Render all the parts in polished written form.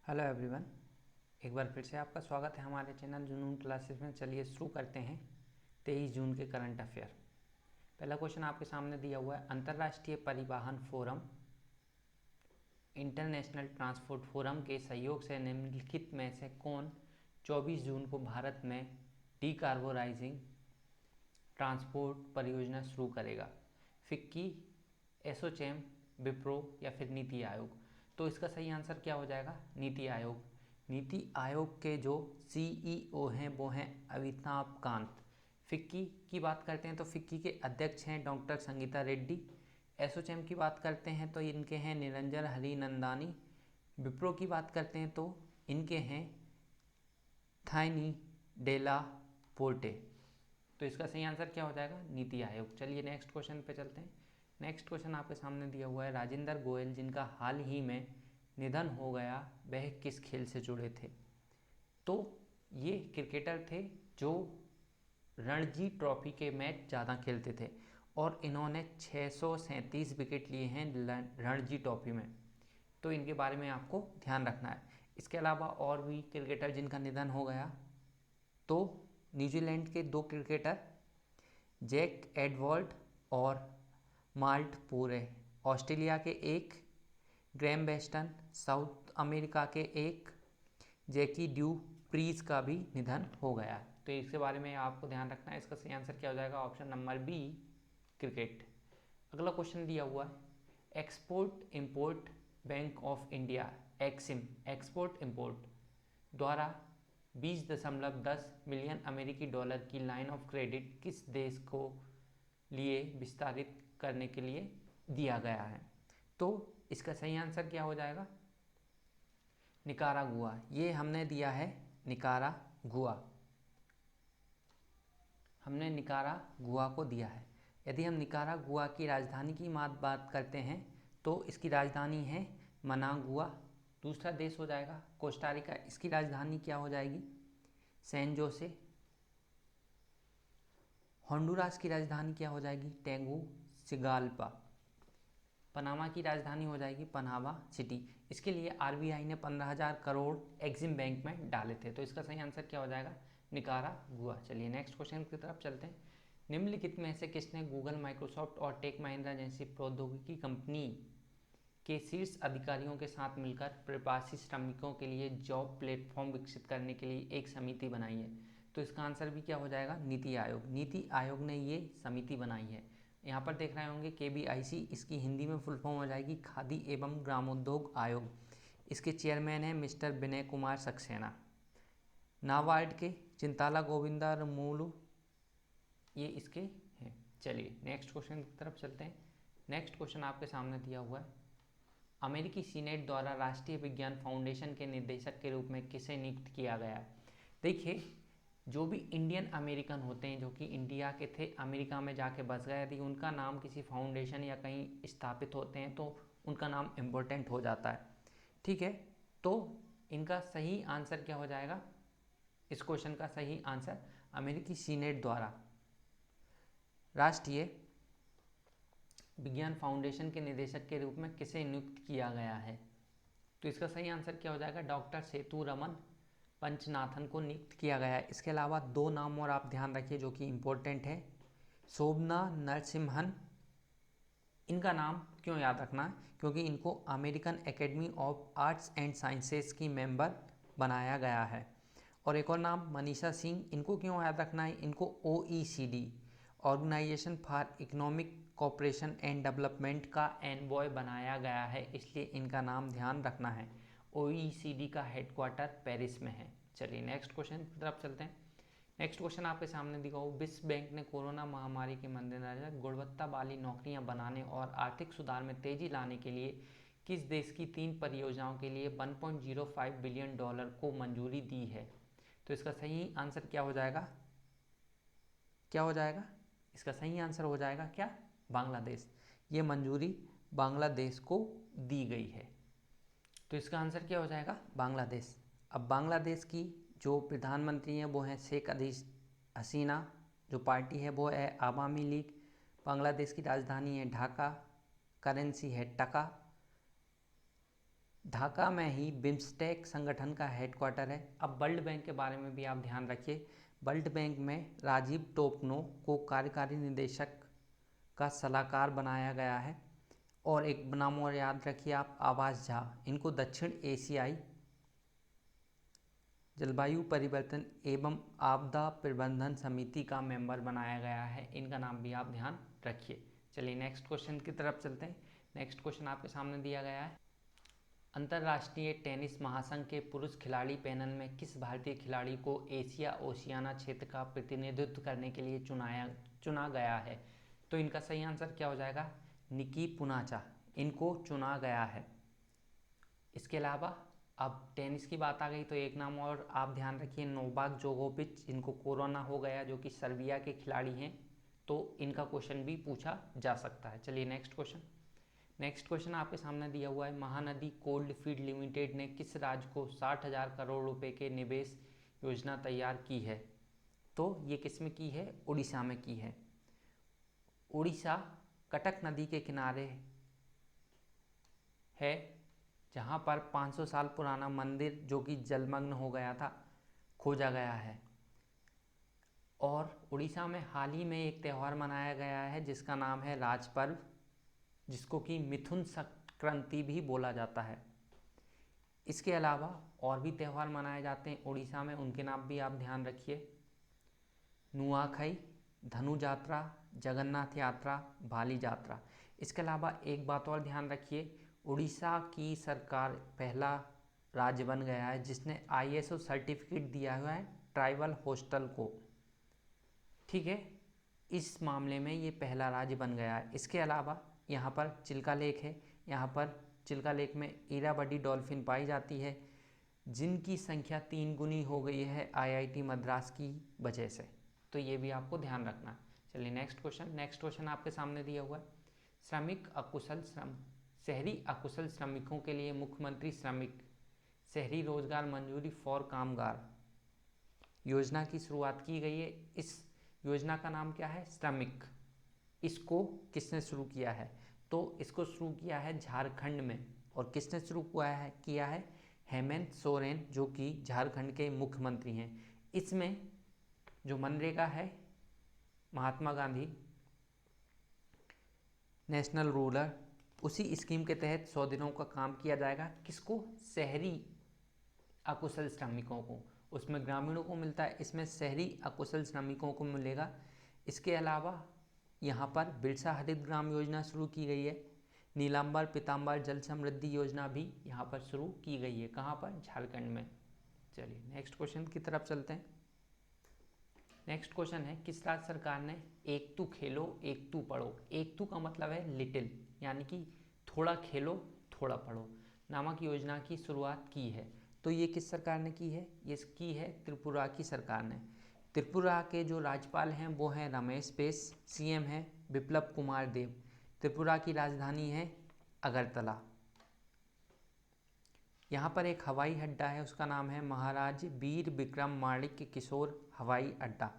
Hello everyone, एक बार फिर से आपका स्वागत है हमारे चैनल जुनून क्लासेस में। चलिए शुरू करते हैं 23 जून के करंट अफेयर। पहला क्वेश्चन आपके सामने दिया हुआ है, अंतर्राष्ट्रीय परिवहन फोरम इंटरनेशनल ट्रांसपोर्ट फोरम के सहयोग से निम्नलिखित में से कौन 24 जून को भारत में डीकार्बोनाइजिंग ट्रांसपोर्ट परियोजना शुरू करेगा? फिक्की, एसोचैम, विप्रो या फिर नीति आयोग? तो इसका सही आंसर क्या हो जाएगा? नीति आयोग। नीति आयोग के जो सीईओ हैं वो हैं अमिताभ कांत। फिक्की की बात करते हैं तो फिक्की के अध्यक्ष हैं डॉक्टर संगीता रेड्डी। एसोचैम की बात करते हैं तो इनके हैं निरंजन हरिनंदानी। विप्रो की बात करते हैं तो इनके हैं थाइनी डेला पोर्टे। तो इसका सही आंसर क्या हो जाएगा? नीति आयोग। चलिए नेक्स्ट क्वेश्चन पे चलते हैं। नेक्स्ट क्वेश्चन आपके सामने दिया हुआ है, राजेंद्र गोयल जिनका हाल ही में निधन हो गया, वह किस खेल से जुड़े थे? तो ये क्रिकेटर थे जो रणजी ट्रॉफी के मैच ज़्यादा खेलते थे और इन्होंने 637 विकेट लिए हैं रणजी ट्रॉफी में। तो इनके बारे में आपको ध्यान रखना है। इसके अलावा और भी क्रिकेटर जिनका निधन हो गया, तो न्यूजीलैंड के 2 क्रिकेटर जैक एडवर्ड और माल्ट पूरे, ऑस्ट्रेलिया के 1 ग्रैम बेस्टन, साउथ अमेरिका के 1 जैकी ड्यू प्रीज का भी निधन हो गया। तो इसके बारे में आपको ध्यान रखना है। इसका सही आंसर क्या हो जाएगा? Option number B, cricket. अगला क्वेश्चन दिया हुआ है, export import bank of India EXIM export import द्वारा 20.10 मिलियन अमेरिकी डॉलर की लाइन ऑफ क्रेडिट किस देश को लिए विस्तारित करने के लिए दिया गया है? तो इसका सही आंसर क्या हो जाएगा? निकारागुआ। ये हमने दिया है निकारागुआ, हमने निकारागुआ को दिया है। यदि हम निकारागुआ की राजधानी की बात करते हैं तो इसकी राजधानी है मनागुआ। दूसरा देश हो जाएगा कोस्टारिका, इसकी राजधानी क्या हो जाएगी? सैन जोसे। होंडुरास की राजधानी क्या हो जाएगी? टेगुसिगाल्पा। पनामा की राजधानी हो जाएगी पनामा सिटी। इसके लिए आरबीआई ने 15,000 करोड़ एक्सिम बैंक में डाले थे। तो इसका सही आंसर क्या हो जाएगा? निकारागुआ। चलिए नेक्स्ट क्वेश्चन की तरफ चलते हैं। निम्नलिखित में से किसने गूगल, माइक्रोसॉफ्ट और टेक महिंद्रा जैसी प्रौद्योगिकी कंपनी के शीर्ष अधिकारियों के साथ मिलकर प्रवासी श्रमिकों के लिए जॉब प्लेटफॉर्म विकसित करने के लिए एक समिति बनाई है? तो इसका आंसर भी क्या हो जाएगा? नीति आयोग। नीति आयोग ने ये समिति बनाई है। यहाँ पर देख रहे होंगे KBIC, इसकी हिंदी में फुल फॉर्म हो जाएगी खादी एवं ग्रामोद्योग आयोग। इसके चेयरमैन हैं मिस्टर विनय कुमार सक्सेना। नाबार्ड के चिंताला गोविंदा रमोलू, ये इसके हैं। चलिए नेक्स्ट क्वेश्चन की तरफ चलते हैं। नेक्स्ट क्वेश्चन आपके सामने दिया हुआ है, अमेरिकी सीनेट द्वारा राष्ट्रीय विज्ञान फाउंडेशन के निदेशक के रूप में किसे नियुक्त किया गया? देखिए, जो भी इंडियन अमेरिकन होते हैं जो कि इंडिया के थे, अमेरिका में जाके बस गए, यदि उनका नाम किसी फाउंडेशन या कहीं स्थापित होते हैं तो उनका नाम इम्पोर्टेंट हो जाता है। ठीक है, तो इनका सही आंसर क्या हो जाएगा? इस क्वेश्चन का सही आंसर अमेरिकी सीनेट द्वारा राष्ट्रीय विज्ञान फाउंडेशन के निदेशक के रूप में किसे नियुक्त किया गया है? तो इसका सही आंसर क्या हो जाएगा? डॉक्टर सेतुरमन पंचनाथन को नियुक्त किया गया है। इसके अलावा 2 नाम और आप ध्यान रखिए जो कि इम्पोर्टेंट है, शोभना नरसिम्हन। इनका नाम क्यों याद रखना है? क्योंकि इनको American academy of arts and sciences की मेंबर बनाया गया है। और एक और नाम मनीषा सिंह, इनको क्यों याद रखना है? इनको OECD organisation for economic cooperation and development का एनवॉय बनाया गया है, इसलिए इनका नाम ध्यान रखना है। OECD का हेडक्वार्टर पेरिस में है। चलिए नेक्स्ट क्वेश्चन की तरफ चलते हैं। नेक्स्ट क्वेश्चन आपके सामने दिखा हो, विश्व बैंक ने कोरोना महामारी के मद्देनजर गुणवत्ता वाली नौकरियां बनाने और आर्थिक सुधार में तेजी लाने के लिए किस देश की 3 परियोजनाओं के लिए 1.05 बिलियन डॉलर को मंजूरी दी है? तो इसका सही आंसर क्या हो जाएगा? क्या हो जाएगा? इसका सही आंसर हो जाएगा क्या? बांग्लादेश। ये मंजूरी बांग्लादेश को दी गई है। तो इसका आंसर क्या हो जाएगा? बांग्लादेश। अब बांग्लादेश की जो प्रधानमंत्री हैं वो हैं शेख हसीना, जो पार्टी है वो है आवामी लीग। बांग्लादेश की राजधानी है ढाका, करेंसी है टका। ढाका में ही बिम्स्टेक संगठन का हेडक्वार्टर है। अब वर्ल्ड बैंक के बारे में भी आप ध्यान रखिए। वर्ल्ड बैंक में राजीव टोपनो को कार्यकारी निदेशक का सलाहकार बनाया गया है। और एक नाम और याद रखिए आप, आवास झा, इनको दक्षिण एशियाई जलवायु परिवर्तन एवं आपदा प्रबंधन समिति का मेंबर बनाया गया है। इनका नाम भी आप ध्यान रखिए। चलिए नेक्स्ट क्वेश्चन की तरफ चलते हैं। नेक्स्ट क्वेश्चन आपके सामने दिया गया है, अंतर्राष्ट्रीय टेनिस महासंघ के पुरुष खिलाड़ी पैनल में किस भारतीय खिलाड़ी को एशिया ओशियाना क्षेत्र का प्रतिनिधित्व करने के लिए चुना गया है? तो इनका सही आंसर क्या हो जाएगा? निकी पूनाचा, इनको चुना गया है। इसके अलावा अब टेनिस की बात आ गई तो एक नाम और आप ध्यान रखिए, नोवाक जोकोविच, इनको कोरोना हो गया, जो कि सर्बिया के खिलाड़ी हैं, तो इनका क्वेश्चन भी पूछा जा सकता है। चलिए नेक्स्ट क्वेश्चन आपके सामने दिया हुआ है, महानदी कोल्ड फील्ड लिमिटेड ने किस राज्य को 60,000 करोड़ रुपए के निवेश योजना तैयार की है? तो ये किस में की है? उड़ीसा में की है। उड़ीसा कटक नदी के किनारे है, जहाँ पर 500 साल पुराना मंदिर जो कि जलमग्न हो गया था, खोजा गया है। और उड़ीसा में हाल ही में एक त्यौहार मनाया गया है जिसका नाम है राज पर्व, जिसको कि मिथुन संक्रांति भी बोला जाता है। इसके अलावा और भी त्यौहार मनाए जाते हैं उड़ीसा में, उनके नाम भी आप ध्यान रखिए, नुआखई, धनु यात्रा, जगन्नाथ यात्रा, भाली यात्रा। इसके अलावा एक बात और ध्यान रखिए, उड़ीसा की सरकार पहला राज्य बन गया है जिसने ISO सर्टिफिकेट दिया हुआ है ट्राइबल हॉस्टल को। ठीक है, इस मामले में ये पहला राज्य बन गया है। इसके अलावा यहाँ पर चिल्का लेक है, यहाँ पर चिल्का लेक में इरावदी डॉल्फिन पाई जाती है, जिनकी संख्या 3 गुनी हो गई है IIT मद्रास की वजह से। तो ये भी आपको ध्यान रखना है। चलिए नेक्स्ट क्वेश्चन आपके सामने दिया हुआ है, शहरी अकुशल श्रमिकों के लिए मुख्यमंत्री श्रमिक शहरी रोजगार मंजूरी फॉर कामगार योजना की शुरुआत की गई है। इस योजना का नाम क्या है? श्रमिक। इसको किसने शुरू किया है? तो इसको शुरू किया है झारखंड में। और किसने शुरू किया है? हेमंत सोरेन, जो कि झारखंड के मुख्यमंत्री हैं। इसमें जो मनरेगा है, महात्मा गांधी नेशनल रूरल, उसी स्कीम के तहत 100 दिनों का काम किया जाएगा। किसको? शहरी अकुशल श्रमिकों को। उसमें ग्रामीणों को मिलता है, इसमें शहरी अकुशल श्रमिकों को मिलेगा। इसके अलावा यहाँ पर बिरसा हरित ग्राम योजना शुरू की गई है। नीलांबर पीतांबर जल समृद्धि योजना भी यहाँ पर शुरू की गई है। कहाँ पर? झारखंड में। चलिए नेक्स्ट क्वेश्चन की तरफ चलते हैं। नेक्स्ट क्वेश्चन है, किस राज्य सरकार ने एक तू खेलो एक तू पढ़ो, एक तू का मतलब है लिटिल, यानी कि थोड़ा खेलो थोड़ा पढ़ो, नामक योजना की शुरुआत की है? तो ये किस सरकार ने की है? ये की है त्रिपुरा की सरकार ने। त्रिपुरा के जो राज्यपाल हैं वो हैं रमेश बैस, CM है बिप्लब कुमार देव। त्रिपुरा की राजधानी है अगरतला। यहाँ पर एक हवाई अड्डा है, उसका नाम है महाराज वीर विक्रम माणिक्य किशोर हवाई अड्डा।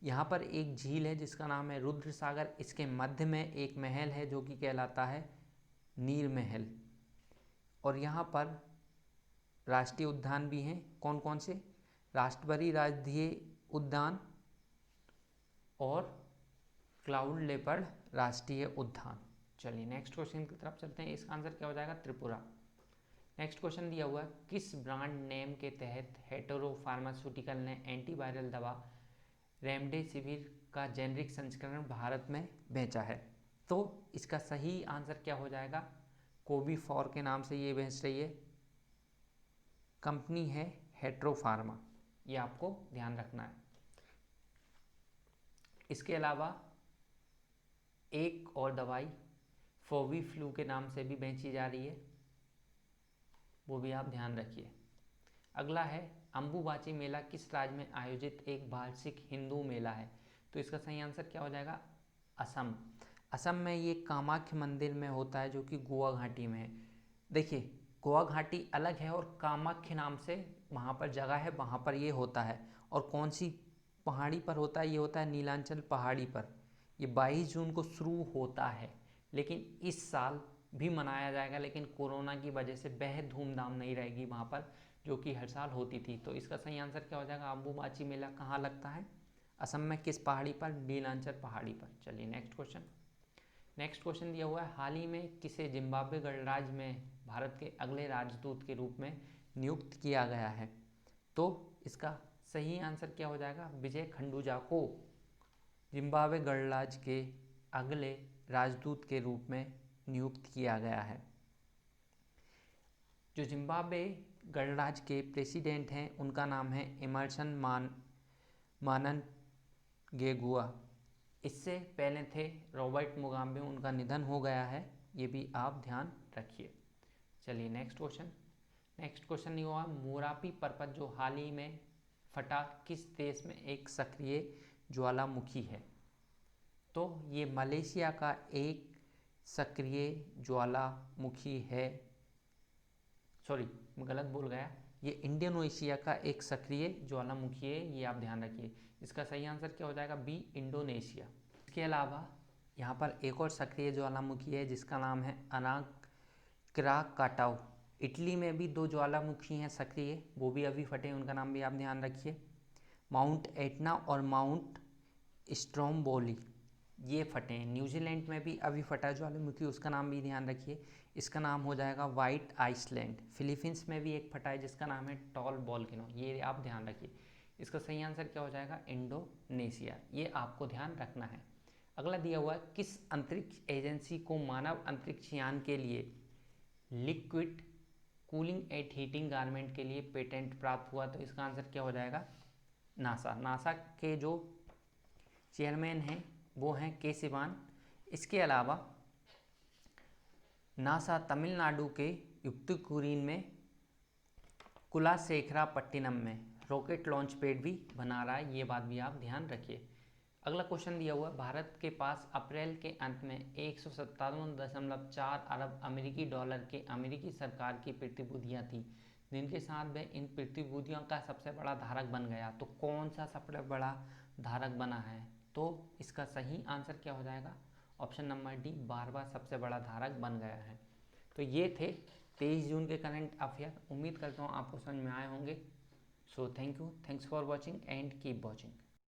यहाँ पर एक झील है जिसका नाम है रुद्र सागर। इसके मध्य में एक महल है जो कि कहलाता है नीर महल। और यहाँ पर राष्ट्रीय उद्यान भी हैं। कौन कौन से? राष्ट्रपति राष्ट्रीय उद्यान और क्लाउड लेपर्ड राष्ट्रीय उद्यान। चलिए नेक्स्ट क्वेश्चन की तरफ चलते हैं। इसका आंसर क्या हो जाएगा? त्रिपुरा। नेक्स्ट क्वेश्चन दिया हुआ है, किस ब्रांड नेम के तहत हेटेरो फार्मास्यूटिकल ने एंटीवायरल दवा रेमडेसिविर का जेनरिक संस्करण भारत में बेचा है? तो इसका सही आंसर क्या हो जाएगा? कोविफॉर के नाम से ये बेच रही है, कंपनी है हेटेरो फार्मा। ये आपको ध्यान रखना है। इसके अलावा एक और दवाई फोवी फ्लू के नाम से भी बेची जा रही है, वो भी आप ध्यान रखिए। अगला है, अंबुबाची मेला किस राज्य में आयोजित एक वार्षिक हिंदू मेला है? तो इसका सही आंसर क्या हो जाएगा? असम। असम में ये कामाख्या मंदिर में होता है जो कि गोवा घाटी में है। देखिए, गोवा घाटी अलग है और कामाख्या नाम से वहाँ पर जगह है, वहाँ पर ये होता है। और कौन सी पहाड़ी पर होता है? ये होता है नीलांचल पहाड़ी पर। ये 22 जून को शुरू होता है, लेकिन इस साल भी मनाया जाएगा, लेकिन कोरोना की वजह से बेहद धूमधाम नहीं रहेगी वहाँ पर, जो कि हर साल होती थी। तो इसका सही आंसर क्या हो जाएगा? अम्बुबाची मेला कहाँ लगता है? असम में। किस पहाड़ी पर? नीलांचल पहाड़ी पर। चलिए नेक्स्ट क्वेश्चन। नेक्स्ट क्वेश्चन दिया हुआ है, हाल ही में किसे जिम्बाब्वे गणराज्य में भारत के अगले राजदूत के रूप में नियुक्त किया गया है? तो इसका सही आंसर क्या हो जाएगा? विजय खंडूजा को जिम्बाब्वे गणराज्य के अगले राजदूत के रूप में नियुक्त किया गया है। जो जिम्बाब्वे गणराज्य के प्रेसिडेंट हैं उनका नाम है एमरसन माननगेगुआ। इससे पहले थे रॉबर्ट मुगाबे, उनका निधन हो गया है, ये भी आप ध्यान रखिए। चलिए नेक्स्ट क्वेश्चन। नेक्स्ट क्वेश्चन ये हुआ, मोरापी पर्वत जो हाल ही में फटा किस देश में एक सक्रिय ज्वालामुखी है? तो ये मलेशिया का एक सक्रिय ज्वालामुखी है। सॉरी, मैं गलत बोल गया, ये इंडोनेशिया का एक सक्रिय ज्वालामुखी है, ये आप ध्यान रखिए। इसका सही आंसर क्या हो जाएगा? B, Indonesia. इसके अलावा यहाँ पर एक और सक्रिय ज्वालामुखी है जिसका नाम है अनाक क्राकाटाओ। इटली में भी 2 ज्वालामुखी हैं सक्रिय, वो भी अभी फटे, उनका नाम भी आप ध्यान रखिए। माउंट एटना और माउंट स्ट्रोम्बोली ये फटे हैं। न्यूजीलैंड में भी अभी फटा ज्वालामुखी, उसका नाम भी ध्यान रखिए, इसका नाम हो जाएगा वाइट आइसलैंड। फिलीपींस में भी एक फटा है जिसका नाम है टॉल वोल्केनो, ये आप ध्यान रखिए। इसका सही आंसर क्या हो जाएगा? इंडोनेशिया, ये आपको ध्यान रखना है। अगला दिया हुआ है, किस अंतरिक्ष एजेंसी को मानव अंतरिक्ष यान के लिए liquid cooling at heating garment के लिए पेटेंट प्राप्त हुआ? तो इसका आंसर क्या हो जाएगा? नासा। नासा के जो चेयरमैन हैं वो हैं के सिवान। इसके अलावा नासा तमिलनाडु के युक्तिकुरिन में कुलाशेखरापट्टिनम में रॉकेट लॉन्च पैड भी बना रहा है, ये बात भी आप ध्यान रखिए। अगला क्वेश्चन दिया हुआ है, भारत के पास अप्रैल के अंत में 157.4 अरब अमेरिकी डॉलर के अमेरिकी सरकार की प्रतिभूतियाँ थी, जिनके साथ वह इन प्रतिभूतियों का सबसे बड़ा धारक बन गया। तो कौन सा सबसे बड़ा धारक बना है? तो इसका सही आंसर क्या हो जाएगा? ऑप्शन नंबर डी, बारवा सबसे बड़ा धारक बन गया है। तो ये थे 23 जून के करंट अफेयर। उम्मीद करता हूँ आपको समझ में आए होंगे। So thank you, thanks for watching and keep watching.